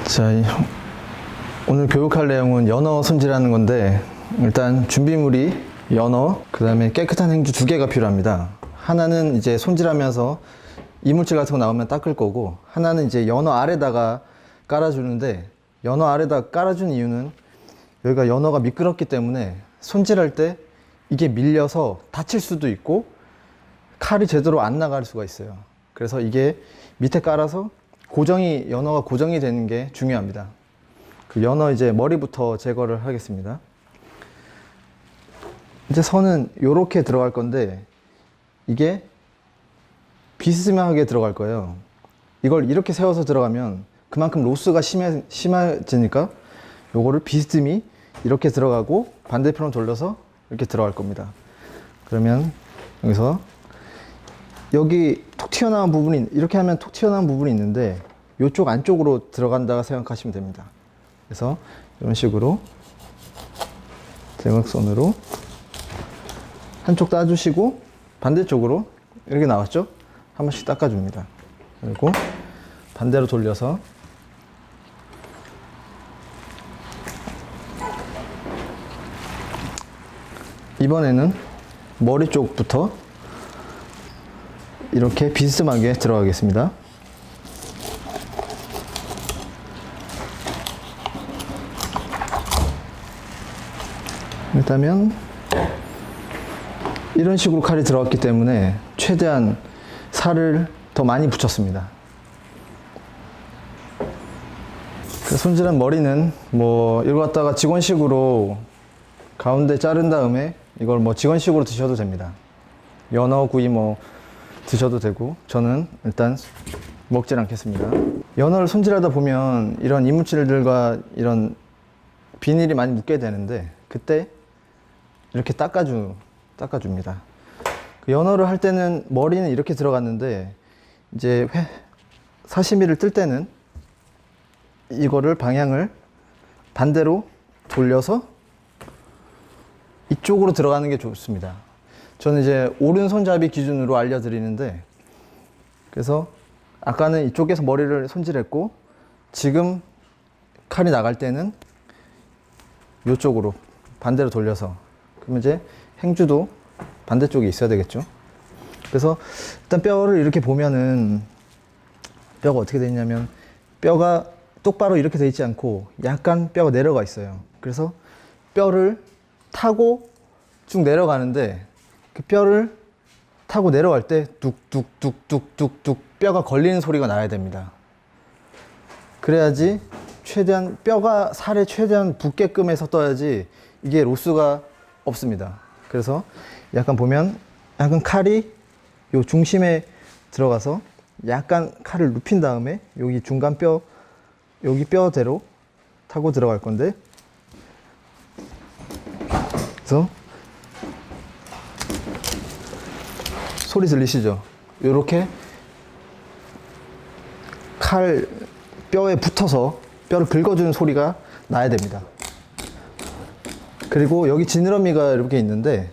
자, 오늘 교육할 내용은 연어 손질하는 건데, 일단 준비물이 연어, 그 다음에 깨끗한 행주 2개가 필요합니다. 하나는 이제 손질하면서 이물질 같은 거 나오면 닦을 거고, 하나는 이제 연어 알에다가 깔아주는데, 연어 알에다 깔아준 이유는 여기가 연어가 미끄럽기 때문에 손질할 때 이게 밀려서 다칠 수도 있고 칼이 제대로 안 나갈 수가 있어요. 그래서 이게 밑에 깔아서 연어가 고정이 되는 게 중요합니다. 그 연어 이제 머리부터 제거를 하겠습니다. 이제 선은 요렇게 들어갈 건데, 이게 비스듬하게 들어갈 거예요. 이걸 이렇게 세워서 들어가면 그만큼 로스가 심해지니까 요거를 비스듬히 이렇게 들어가고 반대편으로 돌려서 이렇게 들어갈 겁니다. 그러면 여기서 여기 톡 튀어나온 부분이, 이렇게 하면 톡 튀어나온 부분이 있는데 이쪽 안쪽으로 들어간다고 생각하시면 됩니다. 그래서 이런 식으로 대각선으로 한쪽 따주시고 반대쪽으로 이렇게 나왔죠? 한 번씩 닦아줍니다. 그리고 반대로 돌려서 이번에는 머리 쪽부터 이렇게 비스듬하게 들어가겠습니다. 일단은 이런 식으로 칼이 들어갔기 때문에 최대한 살을 더 많이 붙였습니다. 손질한 머리는 이거 갖다가 직원식으로 가운데 자른 다음에 이걸 직원식으로 드셔도 됩니다. 연어 구이 드셔도 되고, 저는 일단 먹질 않겠습니다. 연어를 손질하다 보면 이런 이물질들과 이런 비닐이 많이 묻게 되는데, 그때 이렇게 닦아줍니다. 그 연어를 할 때는 머리는 이렇게 들어갔는데, 이제 사시미를 뜰 때는 이거를 방향을 반대로 돌려서 이쪽으로 들어가는 게 좋습니다. 저는 이제 오른손잡이 기준으로 알려드리는데, 그래서 아까는 이쪽에서 머리를 손질했고, 지금 칼이 나갈 때는 이쪽으로 반대로 돌려서, 그러면 이제 행주도 반대쪽에 있어야 되겠죠. 그래서 일단 뼈를 이렇게 보면은 뼈가 어떻게 되어 있냐면, 뼈가 똑바로 이렇게 되어 있지 않고 약간 뼈가 내려가 있어요. 그래서 뼈를 타고 쭉 내려가는데, 그 뼈를 타고 내려갈 때 뚝뚝뚝뚝뚝뚝 뼈가 걸리는 소리가 나야 됩니다. 그래야지 최대한 뼈가 살에 최대한 붙게끔 해서 떠야지 이게 로스가 없습니다. 그래서 약간 보면 약간 칼이 요 중심에 들어가서 약간 칼을 눕힌 다음에 여기 중간 뼈, 여기 뼈대로 타고 들어갈 건데, 그래서 소리 들리시죠? 요렇게 칼 뼈에 붙어서 뼈를 긁어주는 소리가 나야 됩니다. 그리고 여기 지느러미가 이렇게 있는데,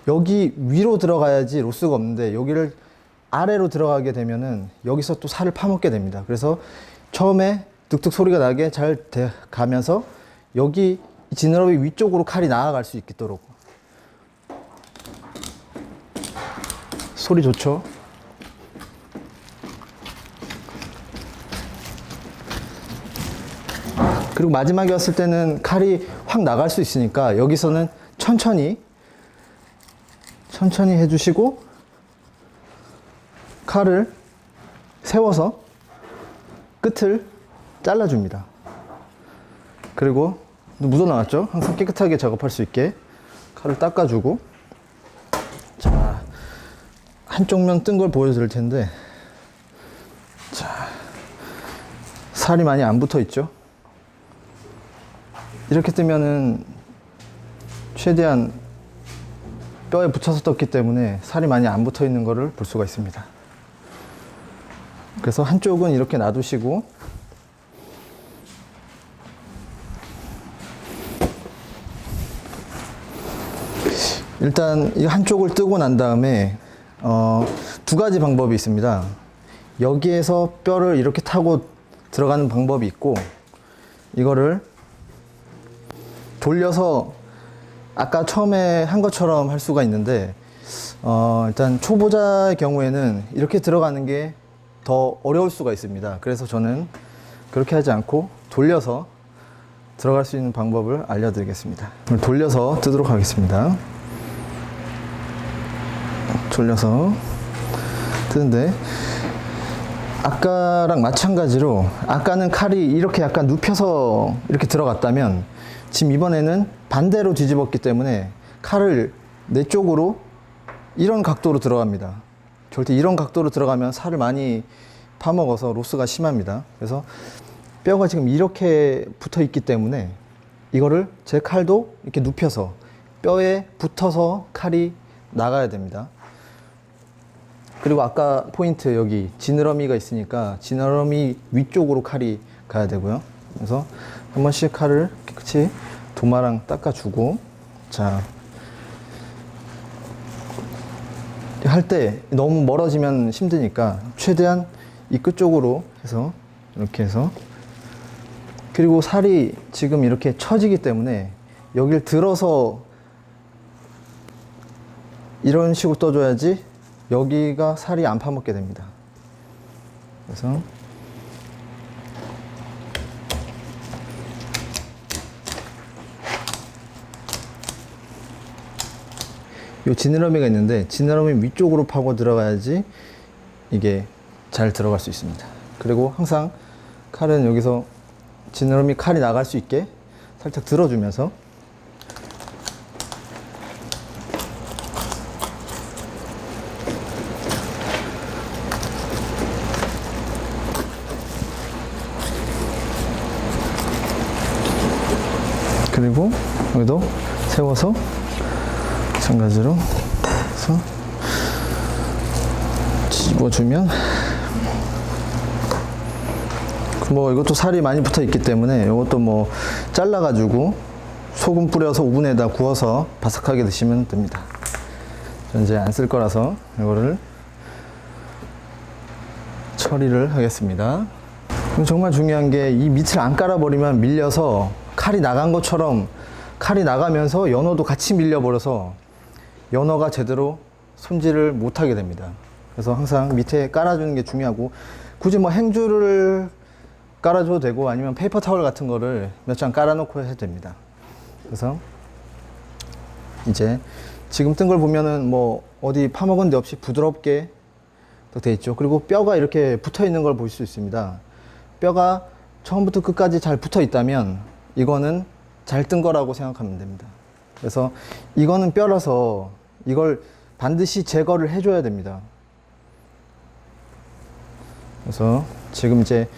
여기 위로 들어가야지 로스가 없는데, 여기를 아래로 들어가게 되면은 여기서 또 살을 파먹게 됩니다. 그래서 처음에 득득 소리가 나게 잘 가면서 여기 지느러미 위쪽으로 칼이 나아갈 수 있도록. 소리 좋죠? 그리고 마지막에 왔을 때는 칼이 확 나갈 수 있으니까 여기서는 천천히 해주시고, 칼을 세워서 끝을 잘라줍니다. 그리고 묻어나왔죠? 항상 깨끗하게 작업할 수 있게 칼을 닦아주고, 자, 한쪽 면 뜬 걸 보여드릴 텐데, 자, 살이 많이 안 붙어 있죠? 이렇게 뜨면은 최대한 뼈에 붙여서 떴기 때문에 살이 많이 안 붙어 있는 거를 볼 수가 있습니다. 그래서 한쪽은 이렇게 놔두시고, 일단 이 한쪽을 뜨고 난 다음에 2가지 방법이 있습니다. 여기에서 뼈를 이렇게 타고 들어가는 방법이 있고, 이거를 돌려서 아까 처음에 한 것처럼 할 수가 있는데 일단 초보자의 경우에는 이렇게 들어가는 게 더 어려울 수가 있습니다. 그래서 저는 그렇게 하지 않고 돌려서 들어갈 수 있는 방법을 알려드리겠습니다. 돌려서 뜨도록 하겠습니다. 돌려서 뜨는데 아까랑 마찬가지로 아까는 칼이 이렇게 약간 눕혀서 이렇게 들어갔다면 지금 이번에는 반대로 뒤집었기 때문에 칼을 내 쪽으로 이런 각도로 들어갑니다. 절대 이런 각도로 들어가면 살을 많이 파먹어서 로스가 심합니다. 그래서 뼈가 지금 이렇게 붙어 있기 때문에 이거를 제 칼도 이렇게 눕혀서 뼈에 붙어서 칼이 나가야 됩니다. 그리고 아까 포인트 여기 지느러미가 있으니까 지느러미 위쪽으로 칼이 가야 되고요. 그래서 한 번씩 칼을 깨끗이 도마랑 닦아주고, 자, 할 때 너무 멀어지면 힘드니까 최대한 이 끝쪽으로 해서 이렇게 해서, 그리고 살이 지금 이렇게 처지기 때문에 여기를 들어서 이런 식으로 떠줘야지 여기가 살이 안 파먹게 됩니다. 그래서 요 지느러미가 있는데 지느러미 위쪽으로 파고 들어가야지 이게 잘 들어갈 수 있습니다. 그리고 항상 칼은 여기서 지느러미 칼이 나갈 수 있게 살짝 들어주면서 그리고 여기도 세워서 마찬가지로 해서 집어주면, 뭐 이것도 살이 많이 붙어 있기 때문에 이것도 뭐 잘라가지고 소금 뿌려서 오븐에다 구워서 바삭하게 드시면 됩니다. 전 이제 안 쓸 거라서 이거를 처리를 하겠습니다. 정말 중요한 게 이 밑을 안 깔아버리면 밀려서 칼이 나간 것처럼 칼이 나가면서 연어도 같이 밀려버려서 연어가 제대로 손질을 못하게 됩니다. 그래서 항상 밑에 깔아주는 게 중요하고, 굳이 뭐 행주를 깔아줘도 되고 아니면 페이퍼 타월 같은 거를 몇 장 깔아놓고 해도 됩니다. 그래서 이제 지금 뜬 걸 보면은 뭐 어디 파먹은 데 없이 부드럽게 돼 있죠. 그리고 뼈가 이렇게 붙어 있는 걸 볼 수 있습니다. 뼈가 처음부터 끝까지 잘 붙어 있다면 이거는 잘 뜬 거라고 생각하면 됩니다. 그래서 이거는 뼈라서 이걸 반드시 제거를 해줘야 됩니다. 그래서 지금 이제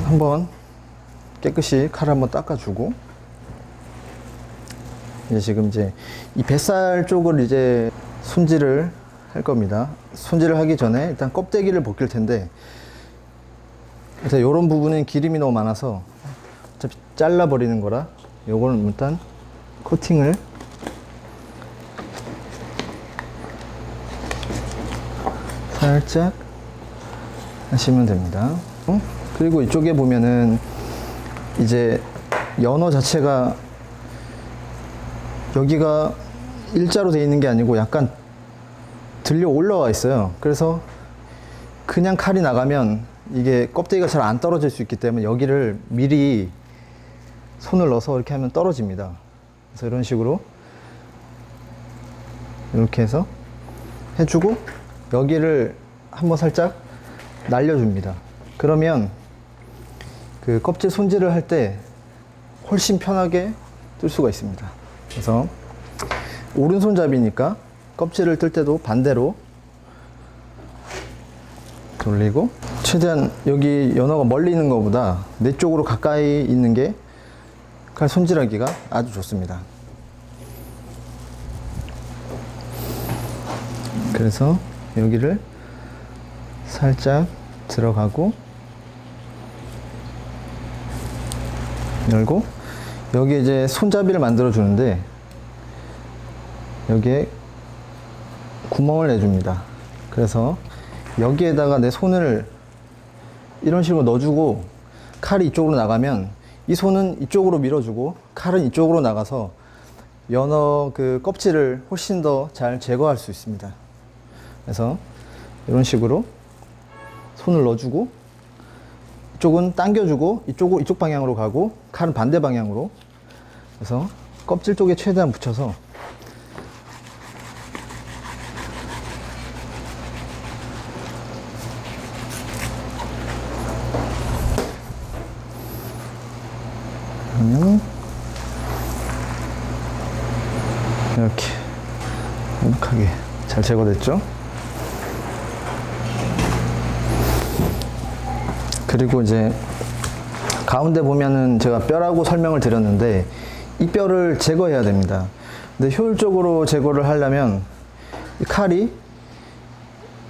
한번 깨끗이 칼을 한번 닦아주고, 이제 지금 이제 이 뱃살 쪽을 이제 손질을 할 겁니다. 손질을 하기 전에 일단 껍데기를 벗길 텐데, 그래서 이런 부분은 기름이 너무 많아서 어차피 잘라버리는 거라 요거는 일단 코팅을 살짝 하시면 됩니다. 그리고 이쪽에 보면은 이제 연어 자체가 여기가 일자로 되어 있는 게 아니고 약간 들려 올라와 있어요. 그래서 그냥 칼이 나가면 이게 껍데기가 잘 안 떨어질 수 있기 때문에 여기를 미리 손을 넣어서 이렇게 하면 떨어집니다. 그래서 이런 식으로 이렇게 해서 해주고 여기를 한번 살짝 날려줍니다. 그러면 그 껍질 손질을 할 때 훨씬 편하게 뜰 수가 있습니다. 그래서 오른손잡이니까 껍질을 뜰 때도 반대로 돌리고, 최대한 여기 연어가 멀리 있는 것보다 내 쪽으로 가까이 있는 게 칼 손질하기가 아주 좋습니다. 그래서 여기를 살짝 들어가고 열고, 여기 이제 손잡이를 만들어 주는데 여기에 구멍을 내줍니다. 그래서 여기에다가 내 손을 이런 식으로 넣어주고 칼이 이쪽으로 나가면 이 손은 이쪽으로 밀어주고 칼은 이쪽으로 나가서 연어 그 껍질을 훨씬 더 잘 제거할 수 있습니다. 그래서 이런 식으로 손을 넣어주고 이쪽은 당겨주고 이쪽 방향으로 가고 칼은 반대 방향으로, 그래서 껍질 쪽에 최대한 붙여서 이렇게 묵묵하게 잘 제거됐죠? 그리고 이제 가운데 보면은 제가 뼈라고 설명을 드렸는데 이 뼈를 제거해야 됩니다. 근데 효율적으로 제거를 하려면 이 칼이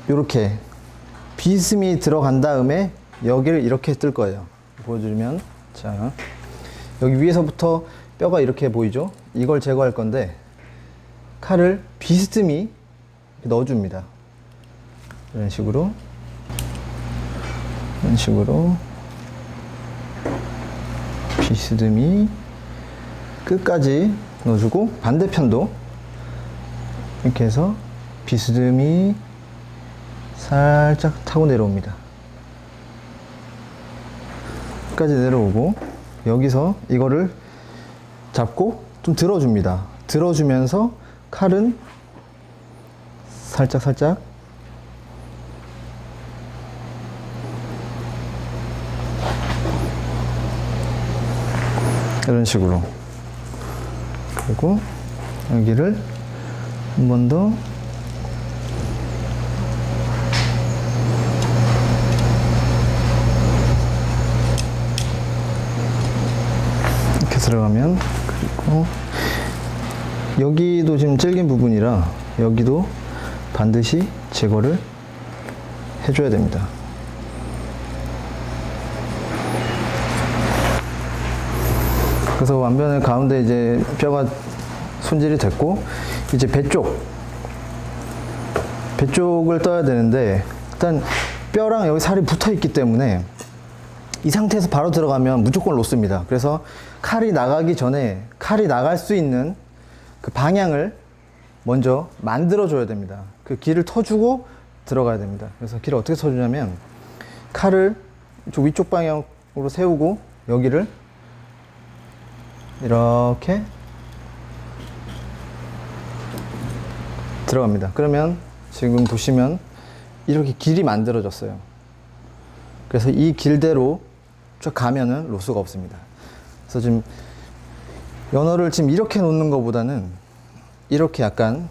이렇게 비스듬히 들어간 다음에 여기를 이렇게 뜰 거예요. 보여주면, 자, 여기 위에서부터 뼈가 이렇게 보이죠? 이걸 제거할 건데 칼을 비스듬히 넣어줍니다. 이런 식으로 비스듬히 끝까지 넣어주고, 반대편도 이렇게 해서 비스듬히 살짝 타고 내려옵니다. 끝까지 내려오고, 여기서 이거를 잡고 좀 들어줍니다. 들어주면서 칼은 살짝 이런 식으로, 그리고 여기를 한 번 더 이렇게 들어가면, 그리고 여기도 지금 질긴 부분이라 여기도 반드시 제거를 해줘야 됩니다. 그래서 완변의 가운데 이제 뼈가 손질이 됐고, 이제 배 쪽을 떠야 되는데, 일단 뼈랑 여기 살이 붙어 있기 때문에 이 상태에서 바로 들어가면 무조건 놓습니다. 그래서 칼이 나가기 전에 칼이 나갈 수 있는 그 방향을 먼저 만들어 줘야 됩니다. 그 길을 터주고 들어가야 됩니다. 그래서 길을 어떻게 터주냐면, 칼을 이쪽 위쪽 방향으로 세우고 여기를 이렇게 들어갑니다. 그러면 지금 보시면 이렇게 길이 만들어졌어요. 그래서 이 길대로 쭉 가면은 로스가 없습니다. 그래서 지금 연어를 지금 이렇게 놓는 것보다는 이렇게 약간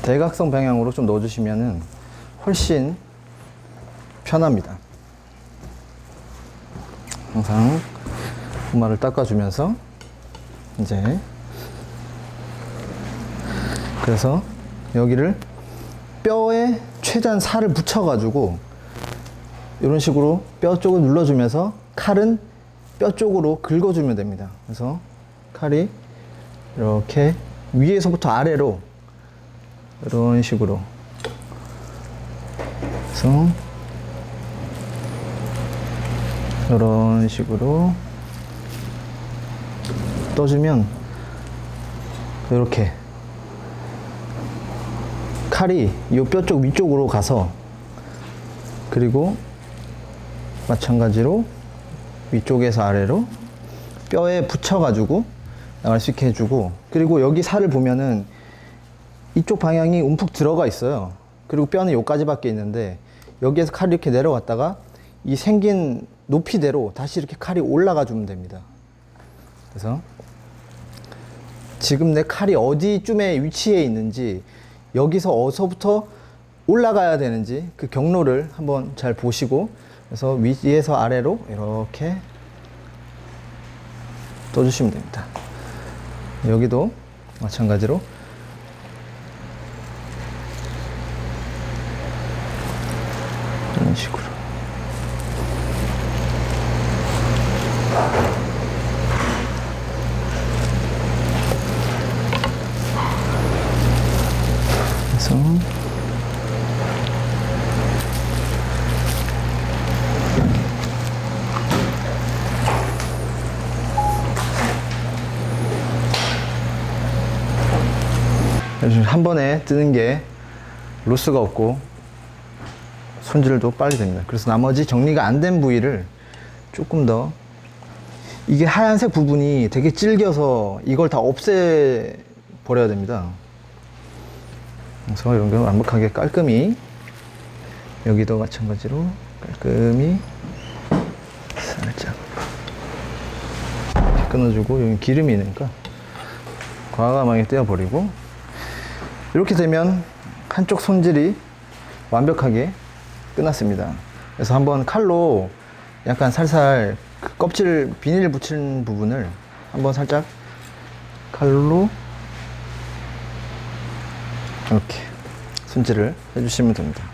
대각선 방향으로 좀 넣어주시면은 훨씬 편합니다. 항상 고마를 닦아주면서, 이제 그래서 여기를 뼈에 최대한 살을 붙여가지고 이런 식으로 뼈 쪽을 눌러주면서 칼은 뼈 쪽으로 긁어주면 됩니다. 그래서 칼이 이렇게 위에서부터 아래로 이런 식으로 해서 이런 식으로 떠주면 이렇게 칼이 이 뼈 쪽 위쪽으로 가서, 그리고 마찬가지로 위쪽에서 아래로 뼈에 붙여가지고 나갈 수 있게 해주고, 그리고 여기 살을 보면은 이쪽 방향이 움푹 들어가 있어요. 그리고 뼈는 여기까지밖에 있는데 여기에서 칼이 이렇게 내려갔다가 이 생긴 높이대로 다시 이렇게 칼이 올라가 주면 됩니다. 그래서 지금 내 칼이 어디쯤에 위치해 있는지, 여기서 어디서부터 올라가야 되는지 그 경로를 한번 잘 보시고, 그래서 위에서 아래로 이렇게 떠주시면 됩니다. 여기도 마찬가지로 이런 식으로 해서 한 번에 뜨는 게 로스가 없고 손질도 빨리 됩니다. 그래서 나머지 정리가 안 된 부위를 조금 더, 이게 하얀색 부분이 되게 질겨서 이걸 다 없애 버려야 됩니다. 그래서 이런 거 완벽하게 깔끔히, 여기도 마찬가지로 깔끔히 살짝 끊어주고, 여기 기름이 있으니까 과감하게 떼어버리고, 이렇게 되면 한쪽 손질이 완벽하게 끝났습니다. 그래서 한번 칼로 약간 살살 그 껍질 비닐 붙인 부분을 한번 살짝 칼로 이렇게 손질을 해주시면 됩니다.